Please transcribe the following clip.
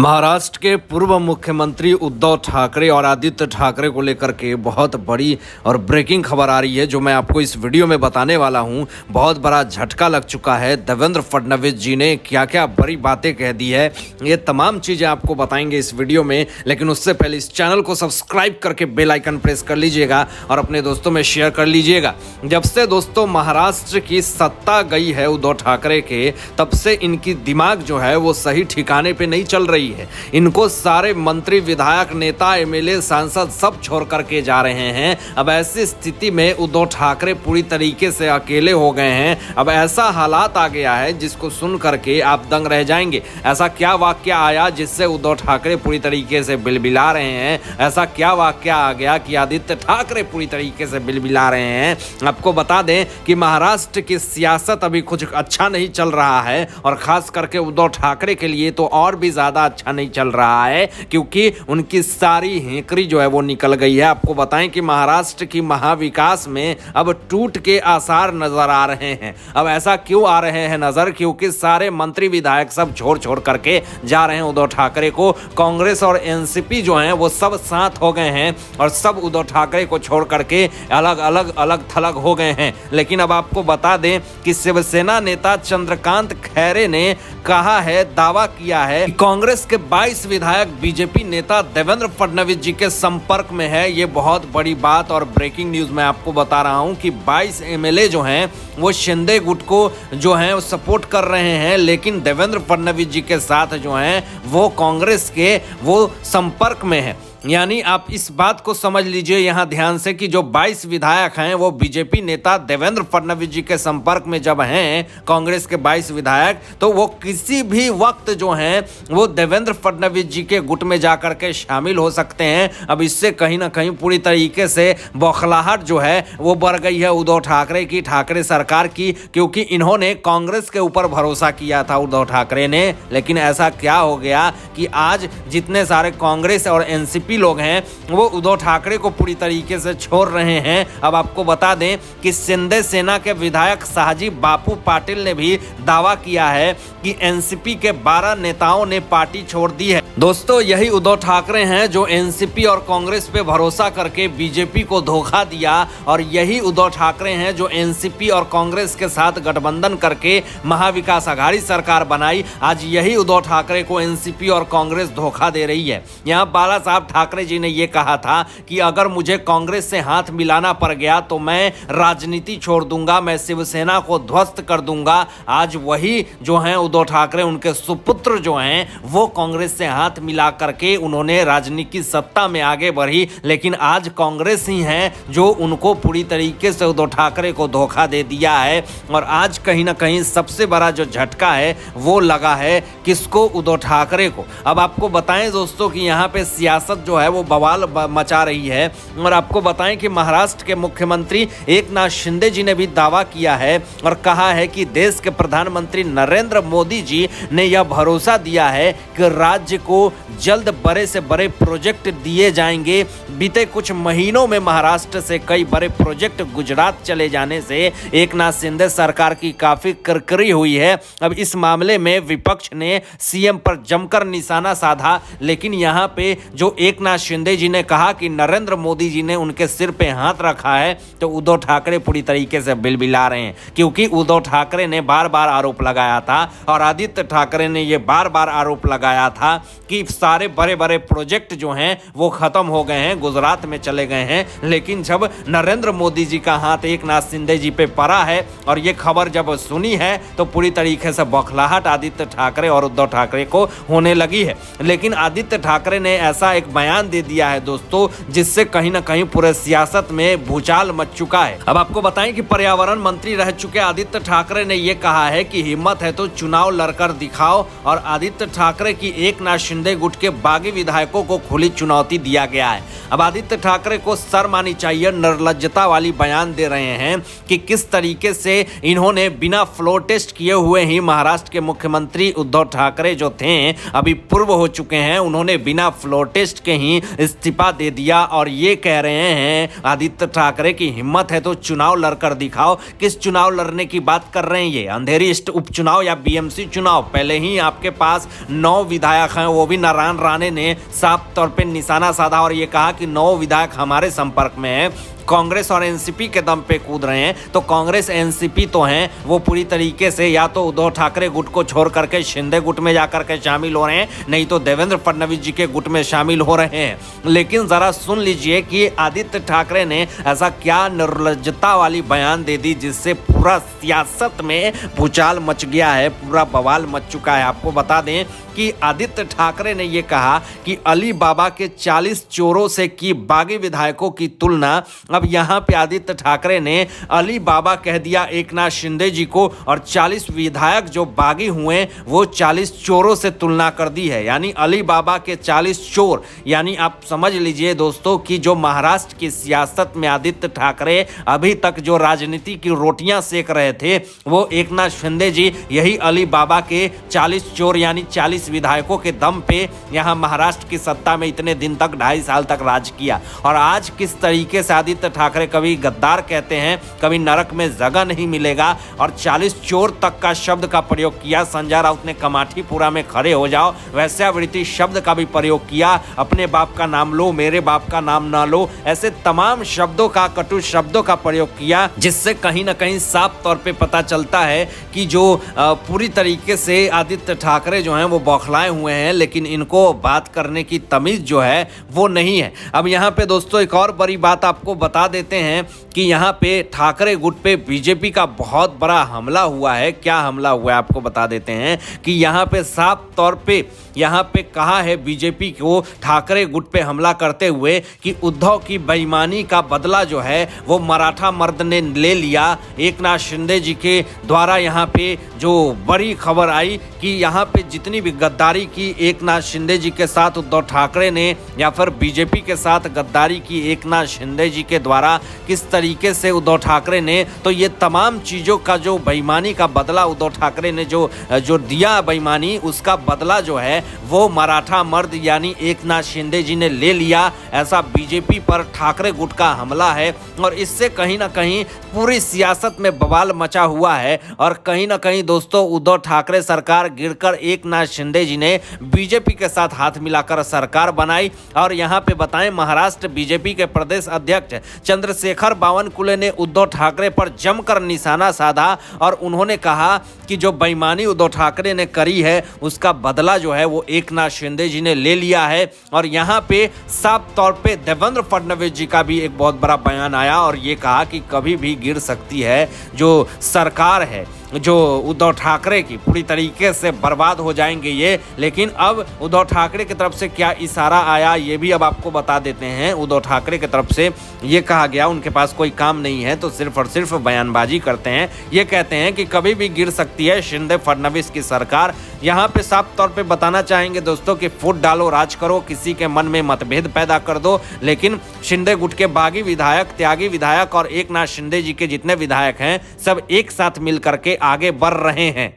महाराष्ट्र के पूर्व मुख्यमंत्री उद्धव ठाकरे और आदित्य ठाकरे को लेकर के बहुत बड़ी और ब्रेकिंग खबर आ रही है, जो मैं आपको इस वीडियो में बताने वाला हूं। बहुत बड़ा झटका लग चुका है। देवेंद्र फडणवीस जी ने क्या क्या बड़ी बातें कह दी है, ये तमाम चीज़ें आपको बताएंगे इस वीडियो में। लेकिन उससे पहले इस चैनल को सब्सक्राइब करके बेल आइकन प्रेस कर लीजिएगा और अपने दोस्तों में शेयर कर लीजिएगा। जब से दोस्तों महाराष्ट्र की सत्ता गई है उद्धव ठाकरे के, तब से इनकी दिमाग जो है वो सही ठिकाने पे नहीं चल रही है। इनको सारे मंत्री, विधायक, नेता, एमएलए, सांसद सब छोड़ करके जा रहे हैं। अब ऐसी स्थिति में उद्धव ठाकरे पूरी तरीके से अकेले हो गए हैं। अब ऐसा हालात आ गया है जिसको सुन करके आप दंग रह जाएंगे। ऐसा क्या वाक्य आया जिससे उद्धव ठाकरे पूरी तरीके से बिलबिला रहे हैं? ऐसा क्या वाक्य आ गया कि आदित्य ठाकरे पूरी तरीके से बिलबिला रहे हैं? आपको बता दें कि महाराष्ट्र की सियासत अभी कुछ अच्छा नहीं चल रहा है, और खास करके उद्धव ठाकरे के लिए तो और भी ज्यादा अच्छा नहीं चल रहा है, क्योंकि उनकी सारी हेकड़ी जो है वो निकल गई है। आपको बताएं कि महाराष्ट्र की महाविकास में अब टूट के आसार नजर आ रहे हैं। अब ऐसा क्यों आ रहे हैं नजर? क्योंकि सारे मंत्री, विधायक सब छोड़ करके जा रहे हैं उद्धव ठाकरे को। कांग्रेस और एनसीपी जो हैं वो सब साथ हो गए हैं और सब उद्धव ठाकरे को छोड़ करके अलग थलग हो गए हैं। लेकिन अब आपको बता दें कि शिवसेना नेता चंद्रकांत खैरे ने कहा है, दावा किया है कि कांग्रेस के 22 विधायक बीजेपी नेता देवेंद्र फडणवीस जी के संपर्क में है। ये बहुत बड़ी बात और ब्रेकिंग न्यूज मैं आपको बता रहा हूं कि 22 एमएलए जो हैं वो शिंदे गुट को जो है वो सपोर्ट कर रहे हैं, लेकिन देवेंद्र फडणवीस जी के साथ जो हैं वो कांग्रेस के वो संपर्क में है। यानी आप इस बात को समझ लीजिए यहाँ ध्यान से कि जो 22 विधायक हैं वो बीजेपी नेता देवेंद्र फडणवीस जी के संपर्क में जब हैं, कांग्रेस के 22 विधायक, तो वो किसी भी वक्त जो हैं वो देवेंद्र फडणवीस जी के गुट में जाकर के शामिल हो सकते हैं। अब इससे कहीं ना कहीं पूरी तरीके से बौखलाहट जो है वो बढ़ गई है उद्धव ठाकरे की, ठाकरे सरकार की, क्योंकि इन्होंने कांग्रेस के ऊपर भरोसा किया था उद्धव ठाकरे ने। लेकिन ऐसा क्या हो गया कि आज जितने सारे कांग्रेस और एनसीपी लोग हैं वो उद्धव ठाकरे को पूरी तरीके से छोड़ रहे हैं। अब आपको बता दें कि शिंदे सेना के विधायक साहजी बापू पाटिल ने भी दावा किया है कि एनसीपी के 12 नेताओं ने पार्टी छोड़ दी है। दोस्तों, यही उद्धव ठाकरे हैं जो एनसीपी और कांग्रेस पे भरोसा करके बीजेपी को धोखा दिया, और यही उद्धव ठाकरे हैं जो एनसीपी और कांग्रेस के साथ गठबंधन करके महाविकास आघाड़ी सरकार बनाई। आज यही उद्धव ठाकरे को एनसीपी और कांग्रेस धोखा दे रही है। यहाँ बाला साहब ठाकरे जी ने यह कहा था कि अगर मुझे कांग्रेस से हाथ मिलाना पड़ गया तो मैं राजनीति छोड़ दूंगा, मैं शिवसेना को ध्वस्त कर दूंगा। आज वही जो हैं उद्धव ठाकरे, उनके सुपुत्र जो हैं वो कांग्रेस से हाथ मिला करके उन्होंने राजनीतिक सत्ता में आगे बढ़ी। लेकिन आज कांग्रेस ही है जो उनको पूरी तरीके से उद्धव ठाकरे को धोखा दे दिया है। और आज कहीं ना कहीं सबसे बड़ा जो झटका है वो लगा है किसको? उद्धव ठाकरे को। अब आपको बताएं दोस्तों कि यहाँ पे सियासत जो है वो बवाल मचा रही है। और आपको बताएं कि महाराष्ट्र के मुख्यमंत्री एकनाथ शिंदे जी ने भी दावा किया है और कहा है कि देश के प्रधानमंत्री नरेंद्र मोदी जी ने यह भरोसा दिया है कि राज्य को जल्द बड़े से बड़े प्रोजेक्ट दिए जाएंगे। बीते कुछ महीनों में महाराष्ट्र से कई बड़े प्रोजेक्ट गुजरात चले जाने से एकनाथ शिंदे सरकार की काफी करकरी हुई है। अब इस मामले में विपक्ष ने सीएम पर जमकर निशाना साधा, लेकिन यहाँ पे जो एकनाथ शिंदे जी ने कहा कि नरेंद्र मोदी जी ने उनके सिर पे हाथ रखा है, तो उद्धव ठाकरे पूरी तरीके से बिलबिला रहे हैं। क्योंकि उद्धव ठाकरे ने बार बार आरोप लगाया था और आदित्य ठाकरे ने यह बार बार आरोप लगाया था कि सारे बड़े बड़े प्रोजेक्ट जो हैं वो खत्म हो गए हैं, गुजरात में चले गए हैं। लेकिन जब नरेंद्र मोदी जी का हाथ एकनाथ शिंदे जी पे पड़ा है और ये खबर जब सुनी है, तो पूरी तरीके से बौखलाहट आदित्य ठाकरे और उद्धव ठाकरे को होने लगी है। लेकिन आदित्य ठाकरे ने ऐसा एक बयान दे दिया है दोस्तों, जिससे कहीं ना कहीं पूरे सियासत में भूचाल मच चुका है। अब आपको बताएं कि पर्यावरण मंत्री रह चुके आदित्य ठाकरे ने यह कहा है कि हिम्मत है तो चुनाव लड़कर दिखाओ। और आदित्य ठाकरे की एकनाथ शिंदे गुट के बागी विधायकों को खुली चुनौती दिया गया है। अब आदित्य ठाकरे को शर्म आनी चाहिए, निर्लज्जता वाली बयान दे रहे हैं कि किस तरीके से इन्होंने बिना फ्लोर टेस्ट किए हुए ही महाराष्ट्र के मुख्यमंत्री उद्धव ठाकरे जो थे, अभी पूर्व हो चुके हैं, उन्होंने बिना फ्लोर टेस्ट के ही इस्तीफा दे दिया और ये कह रहे हैं आदित्य ठाकरे की हिम्मत है तो चुनाव लड़कर दिखाओ। किस चुनाव लड़ने की बात कर रहे हैं ये? अंधेरी उपचुनाव या बीएमसी चुनाव? पहले ही आपके पास 9 विधायक हैं, वो भी नारायण राणे ने साफ तौर पे निशाना साधा और ये कहा कि 9 विधायक हमारे संपर्क में हैं। कांग्रेस और एनसीपी के दम पे कूद रहे हैं। तो कांग्रेस एनसीपी तो हैं वो पूरी तरीके से या तो उद्धव ठाकरे गुट को छोड़ करके शिंदे गुट में जाकर के शामिल हो रहे हैं, नहीं तो देवेंद्र फडणवीस जी के गुट में शामिल हो रहे हैं। लेकिन जरा सुन लीजिए कि आदित्य ठाकरे ने ऐसा क्या निर्लज्जता वाली बयान दे दी जिससे पूरा सियासत में भूचाल मच गया है, पूरा बवाल मच चुका है। आपको बता दें कि आदित्य ठाकरे ने यह कहा कि अली बाबा के 40 चोरों से की बागी विधायकों की तुलना। अब यहां पे आदित्य ठाकरे ने अली बाबा कह दिया एकनाथ शिंदे जी को और 40 विधायक जो बागी हुए वो 40 चोरों से तुलना कर दी है। यानी अली बाबा के 40 चोर, यानी आप समझ लीजिए दोस्तों कि जो महाराष्ट्र की सियासत में आदित्य ठाकरे अभी तक जो राजनीति की रोटियां सेक रहे थे वो एकनाथ शिंदे जी यही अली बाबा के 40 चोर यानी 40 विधायकों के दम पे यहां महाराष्ट्र की सत्ता में इतने दिन तक 2.5 साल तक राज किया। और आज किस तरीके से आदित्य ठाकरे कभी गद्दार कहते हैं, कभी नरक में जगह नहीं मिलेगा और 40 चोर तक का शब्द का प्रयोग किया। संजय राउत ने कमाठीपुरा में खड़े हो जाओ वैश्यावृत्ति शब्द का भी प्रयोग किया। अपने बाप का नाम लो, मेरे बाप का नाम ना लो, ऐसे तमाम शब्दों का, कटु शब्दों का प्रयोग किया, जिससे कहीं ना कहीं साफ तौर पे पता चलता है कि जो पूरी तरीके से आदित्य ठाकरे जो हैं वो बौखलाए हुए हैं, लेकिन इनको बात करने की तमीज जो है वो नहीं है। अब यहाँ पे दोस्तों एक और बड़ी बात आपको बता देते हैं कि यहाँ पे ठाकरे गुट पे बीजेपी का बहुत बड़ा हमला हुआ है। क्या हमला हुआ है आपको बता देते हैं कि यहाँ पे साफ तौर पे यहाँ पे कहा है बीजेपी को ठाकरे गुट पे हमला करते हुए कि उद्धव की बेईमानी का बदला जो है वो मराठा मर्द ने ले लिया। एकनाथ शिंदे जी के द्वारा यहाँ पे जो बड़ी खबर आई कि यहाँ पे जितनी भी गद्दारी की एकनाथ शिंदे जी के साथ उद्धव ठाकरे ने या फिर बीजेपी के साथ गद्दारी की एकनाथ शिंदे जी के द्वारा किस तरीके से उद्धव ठाकरे ने, तो ये तमाम चीज़ों का जो बेईमानी का बदला उद्धव ठाकरे ने जो दिया बेईमानी, उसका बदला जो है वो मराठा मर्द यानी एकनाथ शिंदे जी ने ले लिया। ऐसा बीजेपी पर ठाकरे गुट का हमला है और इससे कहीं ना कहीं पूरी सियासत में बवाल मचा हुआ है। और कहीं ना कहीं दोस्तों उद्धव ठाकरे सरकार गिरकर एकनाथ शिंदे जी ने बीजेपी के साथ हाथ मिलाकर सरकार बनाई। और यहाँ पे बताएं महाराष्ट्र बीजेपी के प्रदेश अध्यक्ष चंद्रशेखर बावनकुले ने उद्धव ठाकरे पर जमकर निशाना साधा और उन्होंने कहा कि जो बेईमानी उद्धव ठाकरे ने करी है उसका बदला जो है वो एकनाथ शिंदे जी ने ले लिया है। और यहाँ पे साफ तौर पे देवेंद्र फडणवीस जी का भी एक बहुत बड़ा बयान आया और ये कहा कि कभी भी गिर सकती है जो सरकार है, जो उद्धव ठाकरे की पूरी तरीके से बर्बाद हो जाएंगे ये। लेकिन अब उद्धव ठाकरे की तरफ से क्या इशारा आया ये भी अब आपको बता देते हैं। उद्धव ठाकरे की तरफ से ये कहा गया उनके पास कोई काम नहीं है तो सिर्फ और सिर्फ बयानबाजी करते हैं। ये कहते हैं कि कभी भी गिर सकती है शिंदे फडणवीस की सरकार। यहाँ पे साफ तौर पे बताना चाहेंगे दोस्तों कि फुट डालो राज करो, किसी के मन में मतभेद पैदा कर दो, लेकिन शिंदे गुट के बागी विधायक, त्यागी विधायक और एकनाथ शिंदे जी के जितने विधायक हैं सब एक साथ मिल करके आगे बढ़ रहे हैं।